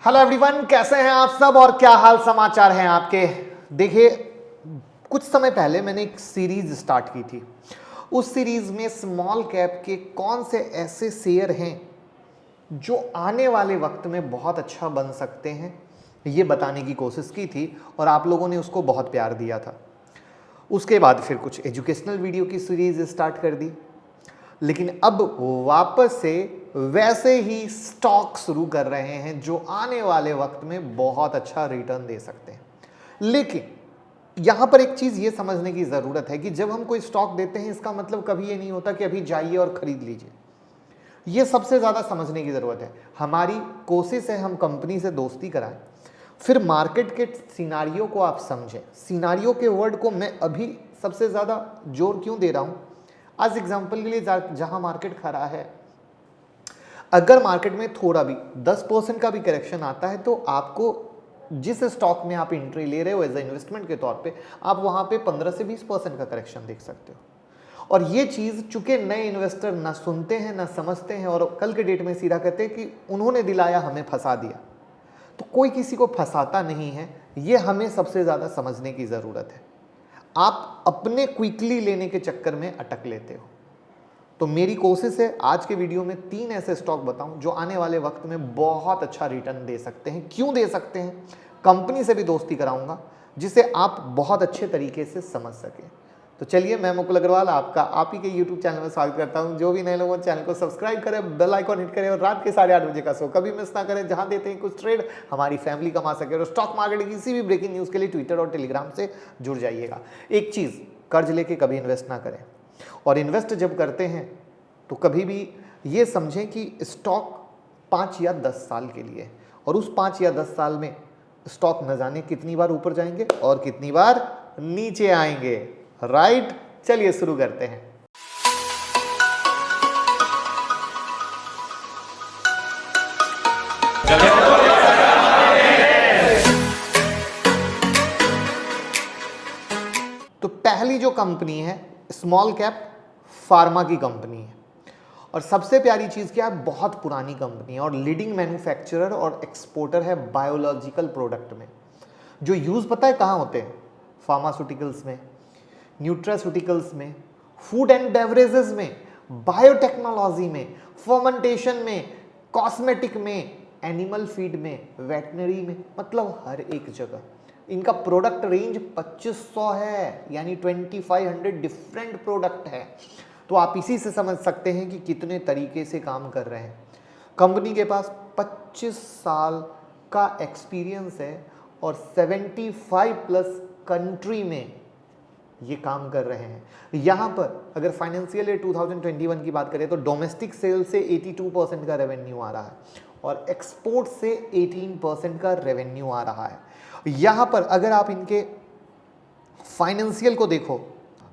Hello everyone, कैसे हैं आप सब और क्या हाल समाचार हैं आपके। देखिए, कुछ समय पहले मैंने एक सीरीज स्टार्ट की थी। उस सीरीज में स्मॉल कैप के कौन से ऐसे शेयर हैं जो आने वाले वक्त में बहुत अच्छा बन सकते हैं, ये बताने की कोशिश की थी और आप लोगों ने उसको बहुत प्यार दिया था। उसके बाद फिर कुछ एजुकेशनल वीडियो की सीरीज स्टार्ट कर दी, लेकिन अब वापस से वैसे ही स्टॉक शुरू कर रहे हैं जो आने वाले वक्त में बहुत अच्छा रिटर्न दे सकते हैं। लेकिन यहां पर एक चीज ये समझने की जरूरत है कि जब हम कोई स्टॉक देते हैं, इसका मतलब कभी ये नहीं होता कि अभी जाइए और खरीद लीजिए। ये सबसे ज्यादा समझने की जरूरत है। हमारी कोशिश है हम कंपनी से दोस्ती कराएं, फिर मार्केट के सिनारियो को आप समझें। सिनारियो के वर्ड को मैं अभी सबसे ज्यादा जोर क्यों दे रहा हूं? आज एग्जांपल के लिए जहां मार्केट खड़ा है, अगर मार्केट में थोड़ा भी 10% का भी करेक्शन आता है तो आपको जिस स्टॉक में आप एंट्री ले रहे हो एज ए इन्वेस्टमेंट के तौर पे, आप वहां पे 15 से 20% का करेक्शन देख सकते हो। और ये चीज चूंकि नए इन्वेस्टर ना सुनते हैं ना समझते हैं और कल के डेट में सीधा कहते हैं कि उन्होंने दिलाया, हमें फंसा दिया। तो कोई किसी को फंसाता नहीं है, ये हमें सबसे ज्यादा समझने की जरूरत है। आप अपने क्विकली लेने के चक्कर में अटक लेते हो। तो मेरी कोशिश है आज के वीडियो में 3 ऐसे स्टॉक बताऊं जो आने वाले वक्त में बहुत अच्छा रिटर्न दे सकते हैं। क्यों दे सकते हैं? कंपनी से भी दोस्ती कराऊंगा जिसे आप बहुत अच्छे तरीके से समझ सकें। तो चलिए, मैं मुकुल अग्रवाल आपका आप ही के YouTube चैनल में स्वागत करता हूं। जो भी नए लोगों चैनल को सब्सक्राइब करें, बेल आइकॉन हिट करें और रात के 8:30 बजे का शो कभी मिस ना करें, जहां देते हैं कुछ ट्रेड हमारी फैमिली कमा सके। और स्टॉक मार्केट की किसी भी ब्रेकिंग न्यूज के लिए ट्विटर और टेलीग्राम से जुड़ जाइएगा। एक चीज, कर्ज लेके कभी इन्वेस्ट ना करें, और इन्वेस्ट जब करते हैं तो कभी भी ये समझें कि स्टॉक 5 या 10 साल के लिए, और उस 5 या 10 साल में स्टॉक न जाने कितनी बार ऊपर जाएंगे और कितनी बार नीचे आएंगे। राइट, चलिए शुरू करते हैं। तो पहली जो कंपनी है स्मॉल कैप फार्मा की कंपनी है, और सबसे प्यारी चीज क्या है, बहुत पुरानी कंपनी है और लीडिंग मैन्युफैक्चरर और एक्सपोर्टर है बायोलॉजिकल प्रोडक्ट में। जो यूज पता है कहाँ होते हैं? फार्मास्यूटिकल्स में, न्यूट्रास्यूटिकल्स में, फूड एंड बेवरेजेस में, बायोटेक्नोलॉजी में, फर्मेंटेशन में, कॉस्मेटिक में, एनिमल फीड में, वेटनरी में, मतलब हर एक जगह। इनका प्रोडक्ट रेंज 2500 है, यानी 2500 डिफरेंट प्रोडक्ट है। तो आप इसी से समझ सकते हैं कि कितने तरीके से काम कर रहे हैं। कंपनी के पास 25 साल का एक्सपीरियंस है और 75 प्लस कंट्री में ये काम कर रहे हैं। यहां पर अगर फाइनेंशियल ईयर 2021 की बात करें तो डोमेस्टिक सेल से 82% का रेवेन्यू आ रहा है और एक्सपोर्ट से 18% का रेवेन्यू आ रहा है। यहां पर अगर आप इनके फाइनेंशियल को देखो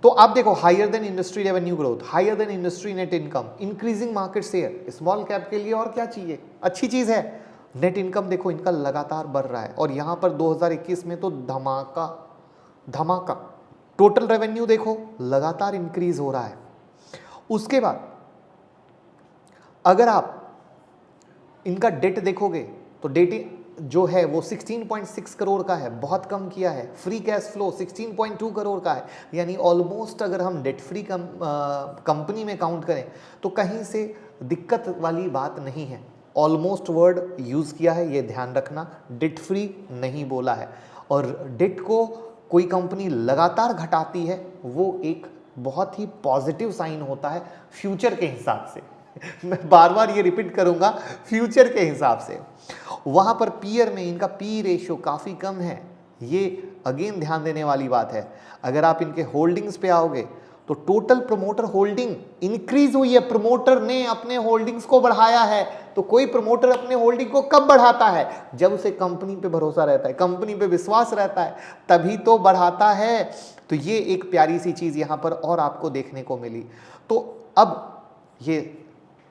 तो आप देखो, higher than industry revenue growth, higher than industry net income, increasing market share. Small cap के लिए और क्या चाहिए? अच्छी चीज है। नेट इनकम देखो इनका लगातार बढ़ रहा है और यहां पर 2021 में तो धमाका धमाका। टोटल रेवेन्यू देखो लगातार इंक्रीज हो रहा है। उसके बाद अगर आप इनका डेट देखोगे तो डेट जो है वो 16.6 करोड़ का है, बहुत कम किया है। फ्री कैश फ्लो 16.2 करोड़ का है, यानी ऑलमोस्ट अगर हम डेट फ्री कंपनी में काउंट करें तो कहीं से दिक्कत वाली बात नहीं है। ऑलमोस्ट वर्ड यूज किया है, ये ध्यान रखना, डेट फ्री नहीं बोला है। और डेट को कोई कंपनी लगातार घटाती है, वो एक बहुत ही पॉजिटिव साइन होता है फ्यूचर के हिसाब से। मैं बार बार ये रिपीट करूंगा, फ्यूचर के हिसाब से। वहां पर पीयर में इनका पी रेशियो काफी कम है, ये अगेन ध्यान देने वाली बात है। अगर आप इनके होल्डिंग्स पे आओगे तो टोटल प्रमोटर होल्डिंग इंक्रीज हुई है, प्रमोटर ने अपने होल्डिंग्स को बढ़ाया है। तो कोई प्रमोटर अपने होल्डिंग को कब बढ़ाता है? जब उसे कंपनी पे भरोसा रहता है, कंपनी पे विश्वास रहता है, तभी तो बढ़ाता है। तो ये एक प्यारी सी चीज यहां पर और आपको देखने को मिली। तो अब ये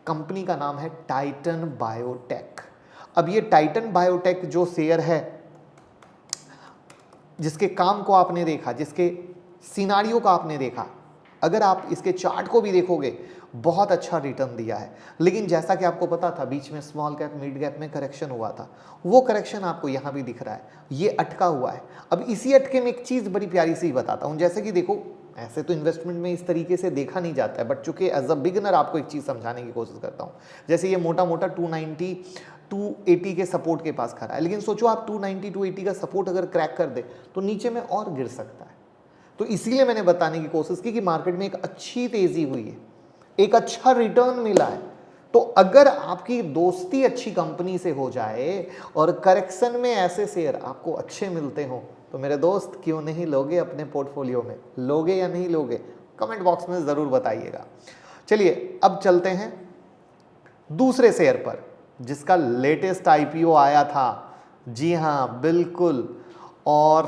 कंपनी का नाम है टाइटन बायोटेक। अब ये टाइटन बायोटेक जो शेयर है, जिसके काम को आपने देखा, जिसके सिनारियो का आपने देखा, अगर आप इसके चार्ट को भी देखोगे बहुत अच्छा रिटर्न दिया है। लेकिन जैसा कि आपको पता था बीच में स्मॉल कैप मिड कैप में करेक्शन हुआ था, वो करेक्शन आपको यहाँ भी दिख रहा है, ये अटका हुआ है। अब इसी अटके में एक चीज़ बड़ी प्यारी सी बताता हूँ, जैसे कि देखो ऐसे तो इन्वेस्टमेंट में इस तरीके से देखा नहीं जाता है, बट चूंकि एज अ बिगिनर आपको एक चीज़ समझाने की कोशिश करता हूँ। जैसे ये मोटा मोटा 290 280 के सपोर्ट के पास खड़ा है, लेकिन सोचो आप 290 280 का सपोर्ट अगर क्रैक कर दे तो नीचे में और गिर सकता है। तो इसीलिए मैंने बताने की कोशिश की कि मार्केट में एक अच्छी तेजी हुई है, एक अच्छा रिटर्न मिला है। तो अगर आपकी दोस्ती अच्छी कंपनी से हो जाए और करेक्शन में ऐसे शेयर आपको अच्छे मिलते हो तो मेरे दोस्त क्यों नहीं लोगे अपने पोर्टफोलियो में? लोगे या नहीं लोगे? कमेंट बॉक्स में ज़रूर बताइएगा। चलिए अब चलते हैं दूसरे शेयर पर जिसका लेटेस्ट आईपीओ आया था। जी हाँ बिल्कुल, और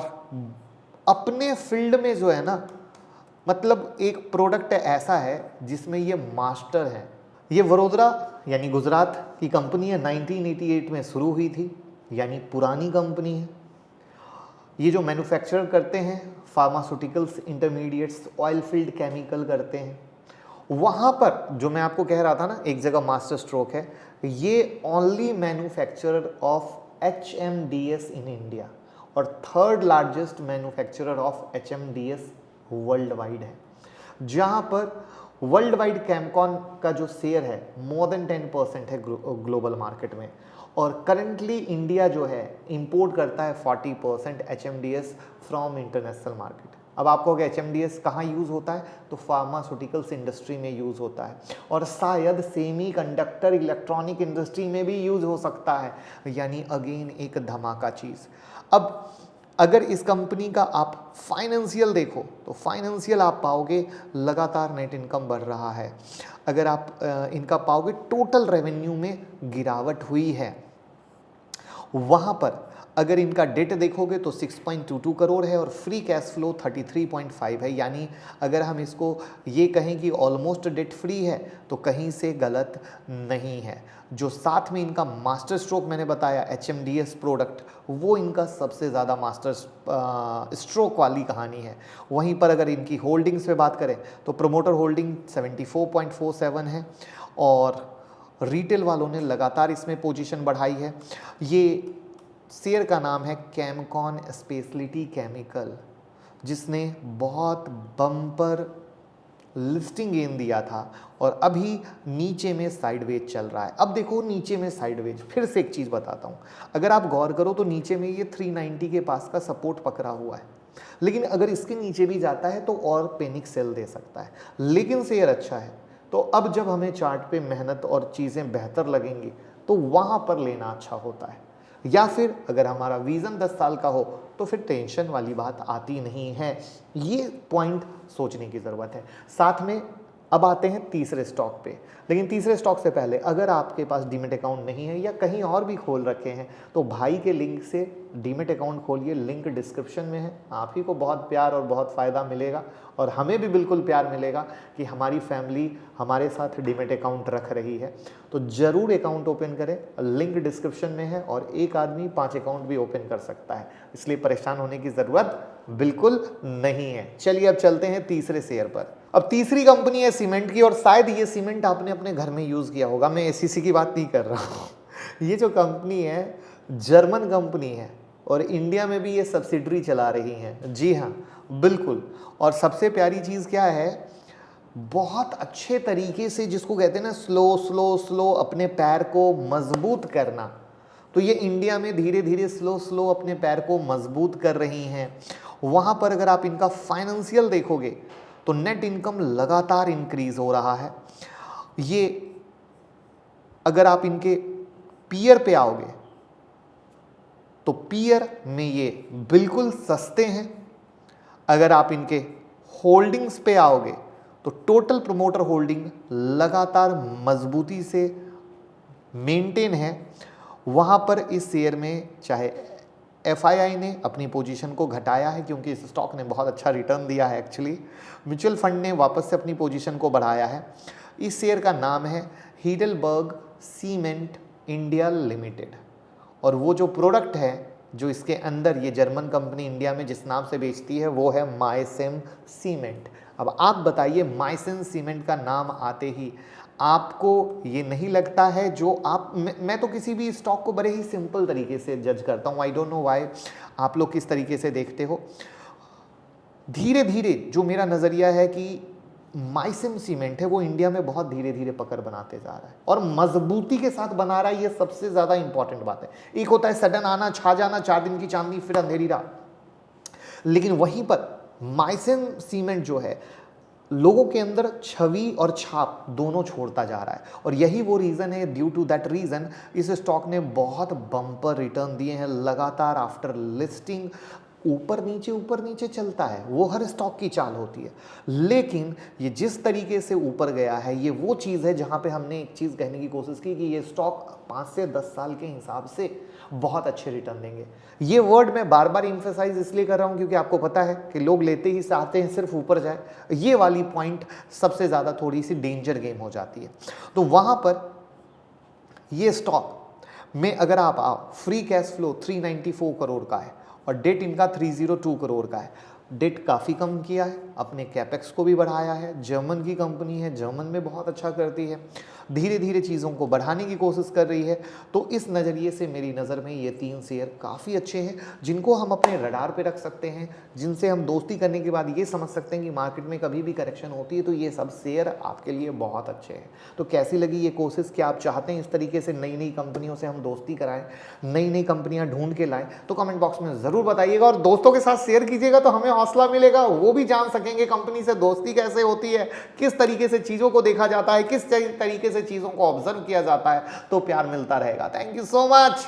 अपने फील्ड में जो है ना, मतलब एक प्रोडक्ट ऐसा है जिसमें ये मास्टर है। ये वडोदरा यानी गुजरात की कंपनी है, 1988 में शुरू हुई थी, यानी पुरानी कंपनी है। ये जो मैन्युफैक्चर करते हैं pharmaceuticals, intermediates, oil field chemical करते हैं। वहाँ पर जो मैं आपको कह रहा था ना, एक जगह मास्टर स्ट्रोक है, ये only manufacturer of HMDS in India और third largest manufacturer of HMDS world wide है, जहाँ पर वर्ल्ड वाइड कैमकॉन का जो शेयर है मोर देन 10% है ग्लोबल मार्केट में। और करंटली इंडिया जो है इंपोर्ट करता है 40% HMDS फ्रॉम इंटरनेशनल मार्केट। अब आपको अगर HMDS कहाँ यूज़ होता है तो फार्मास्यूटिकल्स इंडस्ट्री में यूज़ होता है, और शायद सेमी कंडक्टर इलेक्ट्रॉनिक इंडस्ट्री में भी यूज़ हो सकता है, यानी अगेन एक धमाका चीज़। अब अगर इस कंपनी का आप फाइनेंशियल देखो तो फाइनेंशियल आप पाओगे लगातार नेट इनकम बढ़ रहा है। अगर आप इनका पाओगे टोटल रेवेन्यू में गिरावट हुई है। वहाँ पर अगर इनका डेट देखोगे तो 6.22 करोड़ है और फ्री कैश फ्लो 33.5 है, यानी अगर हम इसको ये कहें कि ऑलमोस्ट डेट फ्री है तो कहीं से गलत नहीं है। जो साथ में इनका मास्टर स्ट्रोक मैंने बताया HMDS प्रोडक्ट, वो इनका सबसे ज़्यादा मास्टर स्ट्रोक वाली कहानी है। वहीं पर अगर इनकी होल्डिंग्स पे बात करें तो प्रोमोटर होल्डिंग 74.47 है और रिटेल वालों ने लगातार इसमें पोजीशन बढ़ाई है। ये शेयर का नाम है कैमकॉन स्पेशलिटी केमिकल, जिसने बहुत बम्पर लिस्टिंग गेन दिया था और अभी नीचे में साइडवेज चल रहा है। अब देखो नीचे में साइडवेज, फिर से एक चीज़ बताता हूँ, अगर आप गौर करो तो नीचे में ये 390 के पास का सपोर्ट पकड़ा हुआ है, लेकिन अगर इसके नीचे भी जाता है तो और पैनिक सेल दे सकता है, लेकिन शेयर अच्छा है। तो अब जब हमें चार्ट पे मेहनत और चीज़ें बेहतर लगेंगी तो वहाँ पर लेना अच्छा होता है, या फिर अगर हमारा विज़न 10 साल का हो तो फिर टेंशन वाली बात आती नहीं है। ये पॉइंट सोचने की ज़रूरत है। साथ में अब आते हैं तीसरे स्टॉक पे, लेकिन तीसरे स्टॉक से पहले अगर आपके पास डीमेट अकाउंट नहीं है या कहीं और भी खोल रखे हैं तो भाई के लिंक से डीमेट अकाउंट खोलिए, लिंक डिस्क्रिप्शन में है। आप ही को बहुत प्यार और बहुत फ़ायदा मिलेगा और हमें भी बिल्कुल प्यार मिलेगा कि हमारी फैमिली हमारे साथ डीमेट अकाउंट रख रही है। तो ज़रूर अकाउंट ओपन करें, लिंक डिस्क्रिप्शन में है और एक आदमी 5 अकाउंट भी ओपन कर सकता है, इसलिए परेशान होने की ज़रूरत बिल्कुल नहीं है। चलिए अब चलते हैं तीसरे शेयर पर। अब तीसरी कंपनी है सीमेंट की, और शायद ये सीमेंट आपने अपने घर में यूज़ किया होगा, मैं ACC की बात नहीं कर रहा हूँ। ये जो कंपनी है जर्मन कंपनी है और इंडिया में भी ये सब्सिडरी चला रही हैं। जी हाँ बिल्कुल, और सबसे प्यारी चीज़ क्या है, बहुत अच्छे तरीके से, जिसको कहते हैं ना स्लो स्लो स्लो अपने पैर को मजबूत करना, तो ये इंडिया में धीरे धीरे स्लो स्लो अपने पैर को मजबूत कर रही हैं। वहाँ पर अगर आप इनका फाइनेंशियल देखोगे तो नेट इनकम लगातार इंक्रीज हो रहा है। ये अगर आप इनके पीयर पे आओगे तो पीयर में ये बिल्कुल सस्ते हैं। अगर आप इनके होल्डिंग्स पे आओगे तो टोटल प्रमोटर होल्डिंग लगातार मजबूती से मेंटेन है। वहाँ पर इस शेयर में चाहे FII ने अपनी पोजीशन को घटाया है क्योंकि इस स्टॉक ने बहुत अच्छा रिटर्न दिया है, एक्चुअली म्यूचुअल फंड ने वापस से अपनी पोजीशन को बढ़ाया है। इस शेयर का नाम है हीडेलबर्ग सीमेंट इंडिया लिमिटेड, और वो जो प्रोडक्ट है जो इसके अंदर ये जर्मन कंपनी इंडिया में जिस नाम से बेचती है वो है माइसिम सीमेंट। अब आप बताइए, माइसिम सीमेंट का नाम आते ही आपको ये नहीं लगता है, जो आप मैं तो किसी भी स्टॉक को बड़े ही सिंपल तरीके से जज करता हूँ, आई डोंट नो व्हाई आप लोग किस तरीके से देखते हो। धीरे धीरे जो मेरा नज़रिया है कि माइसिम सीमेंट है वो इंडिया में बहुत धीरे धीरे पकड़ बनाते जा रहा है और मजबूती के साथ बना रहा है, ये सबसे ज़्यादा इंपॉर्टेंट बात है। एक होता है सडन आना, छा जाना, 4 दिन की चांदनी फिर अंधेरी रात, लेकिन वहीं पर माइसिम सीमेंट जो है लोगों के अंदर छवि और छाप दोनों छोड़ता जा रहा है और यही वो रीज़न है, ड्यू टू दैट रीज़न इस स्टॉक ने बहुत बम्पर रिटर्न दिए हैं लगातार आफ्टर लिस्टिंग। ऊपर नीचे चलता है, वो हर स्टॉक की चाल होती है, लेकिन ये जिस तरीके से ऊपर गया है ये वो चीज़ है जहाँ पे हमने एक चीज़ कहने की कोशिश की कि ये स्टॉक 5 से 10 साल के हिसाब से बहुत अच्छे रिटर्न देंगे। ये वर्ड मैं बार बार इम्फेसाइज इसलिए कर रहा हूँ क्योंकि आपको पता है कि लोग लेते ही चाहते हैं सिर्फ ऊपर जाए, ये वाली पॉइंट सबसे ज़्यादा थोड़ी सी डेंजर गेम हो जाती है। तो वहाँ पर ये स्टॉक में अगर आप आओ, फ्री कैश फ्लो 394 करोड़ का है और डेट इनका 302 करोड़ का है। डेट काफ़ी कम किया है, अपने कैपेक्स को भी बढ़ाया है, जर्मन की कंपनी है, जर्मन में बहुत अच्छा करती है, धीरे धीरे चीज़ों को बढ़ाने की कोशिश कर रही है। तो इस नज़रिए से मेरी नज़र में ये 3 शेयर काफ़ी अच्छे हैं जिनको हम अपने रडार पे रख सकते हैं, जिनसे हम दोस्ती करने के बाद ये समझ सकते हैं कि मार्केट में कभी भी करेक्शन होती है तो ये सब शेयर आपके लिए बहुत अच्छे हैं। तो कैसी लगी ये कोशिश, कि आप चाहते हैं इस तरीके से नई नई कंपनियों से हम दोस्ती कराएं, नई नई कंपनियां ढूंढ के लाएं, तो कमेंट बॉक्स में ज़रूर बताइएगा और दोस्तों के साथ शेयर कीजिएगा तो हमें हौसला मिलेगा, वो भी जान सकेंगे कंपनी से दोस्ती कैसे होती है, किस तरीके से चीज़ों को देखा जाता है, किस तरीके से चीज़ों को ऑब्जर्व किया जाता है, तो प्यार मिलता रहेगा। Thank you so much.